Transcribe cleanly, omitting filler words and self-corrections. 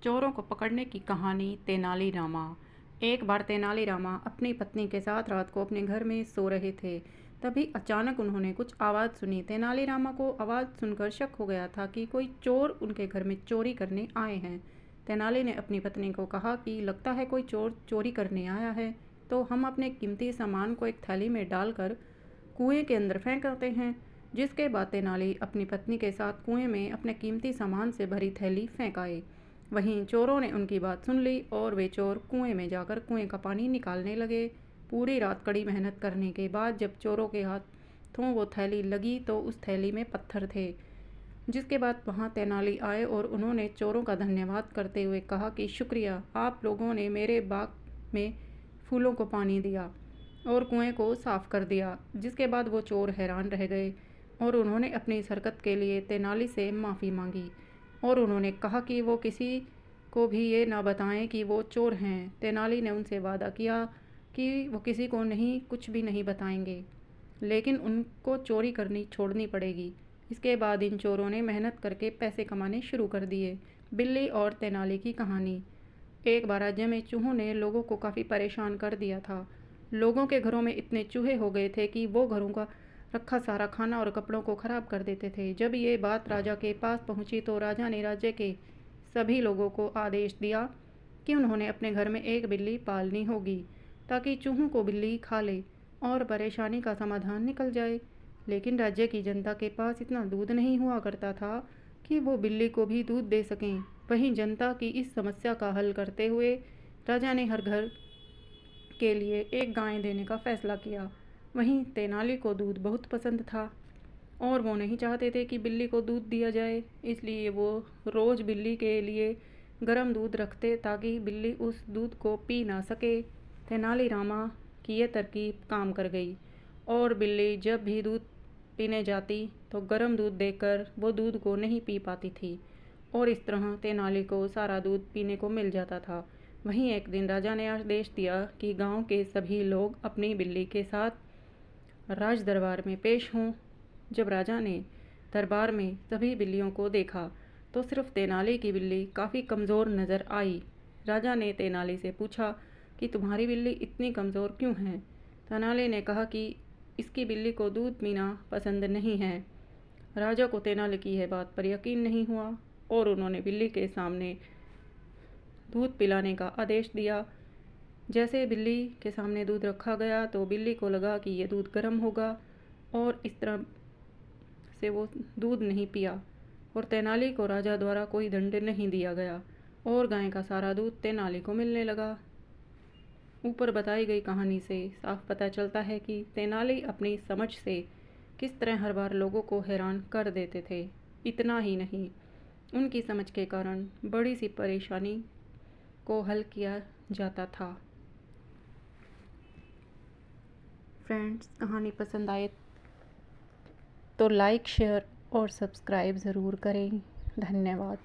चोरों को पकड़ने की कहानी तेनालीरामा। एक बार तेनालीरामा अपनी पत्नी के साथ रात को अपने घर में सो रहे थे। तभी अचानक उन्होंने कुछ आवाज़ सुनी। तेनालीरामा को आवाज़ सुनकर शक हो गया था कि कोई चोर उनके घर में चोरी करने आए हैं। तेनाली ने अपनी पत्नी को कहा कि लगता है कोई चोर चोरी करने आया है, तो हम अपने कीमती सामान को एक थैली में डालकर कुएं के अंदर फेंक देते हैं। जिसके बाद तेनाली अपनी पत्नी के साथ कुएं में अपने कीमती सामान से भरी थैली फेंक आए। वहीं चोरों ने उनकी बात सुन ली और वे चोर कुएं में जाकर कुएं का पानी निकालने लगे। पूरी रात कड़ी मेहनत करने के बाद जब चोरों के हाथों वो थैली लगी तो उस थैली में पत्थर थे। जिसके बाद वहाँ तेनाली आए और उन्होंने चोरों का धन्यवाद करते हुए कहा कि शुक्रिया, आप लोगों ने मेरे बाग में फूलों को पानी दिया और कुएं को साफ कर दिया। जिसके बाद वो चोर हैरान रह गए और उन्होंने अपनी इस हरकत के लिए तेनाली से माफ़ी मांगी और उन्होंने कहा कि वो किसी को भी ये ना बताएं कि वो चोर हैं। तेनाली ने उनसे वादा किया कि वो किसी को कुछ भी नहीं बताएंगे, लेकिन उनको चोरी करनी छोड़नी पड़ेगी। इसके बाद इन चोरों ने मेहनत करके पैसे कमाने शुरू कर दिए। बिल्ली और तेनाली की कहानी। एक बार राज्य में चूहों ने लोगों को काफ़ी परेशान कर दिया था। लोगों के घरों में इतने चूहे हो गए थे कि वो घरों का रखा सारा खाना और कपड़ों को खराब कर देते थे। जब ये बात राजा के पास पहुंची तो राजा ने राज्य के सभी लोगों को आदेश दिया कि उन्होंने अपने घर में एक बिल्ली पालनी होगी ताकि चूहों को बिल्ली खा ले और परेशानी का समाधान निकल जाए। लेकिन राज्य की जनता के पास इतना दूध नहीं हुआ करता था कि वो बिल्ली को भी दूध दे सकें। वहीं जनता की इस समस्या का हल करते हुए राजा ने हर घर के लिए एक गाय देने का फैसला किया। वहीं तेनाली को दूध बहुत पसंद था और वो नहीं चाहते थे कि बिल्ली को दूध दिया जाए, इसलिए वो रोज़ बिल्ली के लिए गर्म दूध रखते ताकि बिल्ली उस दूध को पी ना सके। तेनालीरामा की यह तरकीब काम कर गई और बिल्ली जब भी दूध पीने जाती तो गर्म दूध देकर वो दूध को नहीं पी पाती थी और इस तरह तेनाली को सारा दूध पीने को मिल जाता था। वहीं एक दिन राजा ने आदेश दिया कि गांव के सभी लोग अपनी बिल्ली के साथ राज दरबार में पेश हों। जब राजा ने दरबार में सभी बिल्लियों को देखा तो सिर्फ तेनाली की बिल्ली काफ़ी कमज़ोर नज़र आई। राजा ने तेनाली से पूछा कि तुम्हारी बिल्ली इतनी कमज़ोर क्यों है। तेनाली ने कहा कि इसकी बिल्ली को दूध पीना पसंद नहीं है। राजा को तेनाली की यह बात पर यकीन नहीं हुआ और उन्होंने बिल्ली के सामने दूध पिलाने का आदेश दिया। जैसे बिल्ली के सामने दूध रखा गया तो बिल्ली को लगा कि ये दूध गर्म होगा और इस तरह से वो दूध नहीं पिया और तेनाली को राजा द्वारा कोई दंड नहीं दिया गया और गाय का सारा दूध तेनाली को मिलने लगा। ऊपर बताई गई कहानी से साफ पता चलता है कि तेनाली अपनी समझ से किस तरह हर बार लोगों को हैरान कर देते थे। इतना ही नहीं, उनकी समझ के कारण बड़ी सी परेशानी को हल किया जाता था। फ्रेंड्स, कहानी पसंद आए तो लाइक, शेयर और सब्सक्राइब ज़रूर करें। धन्यवाद।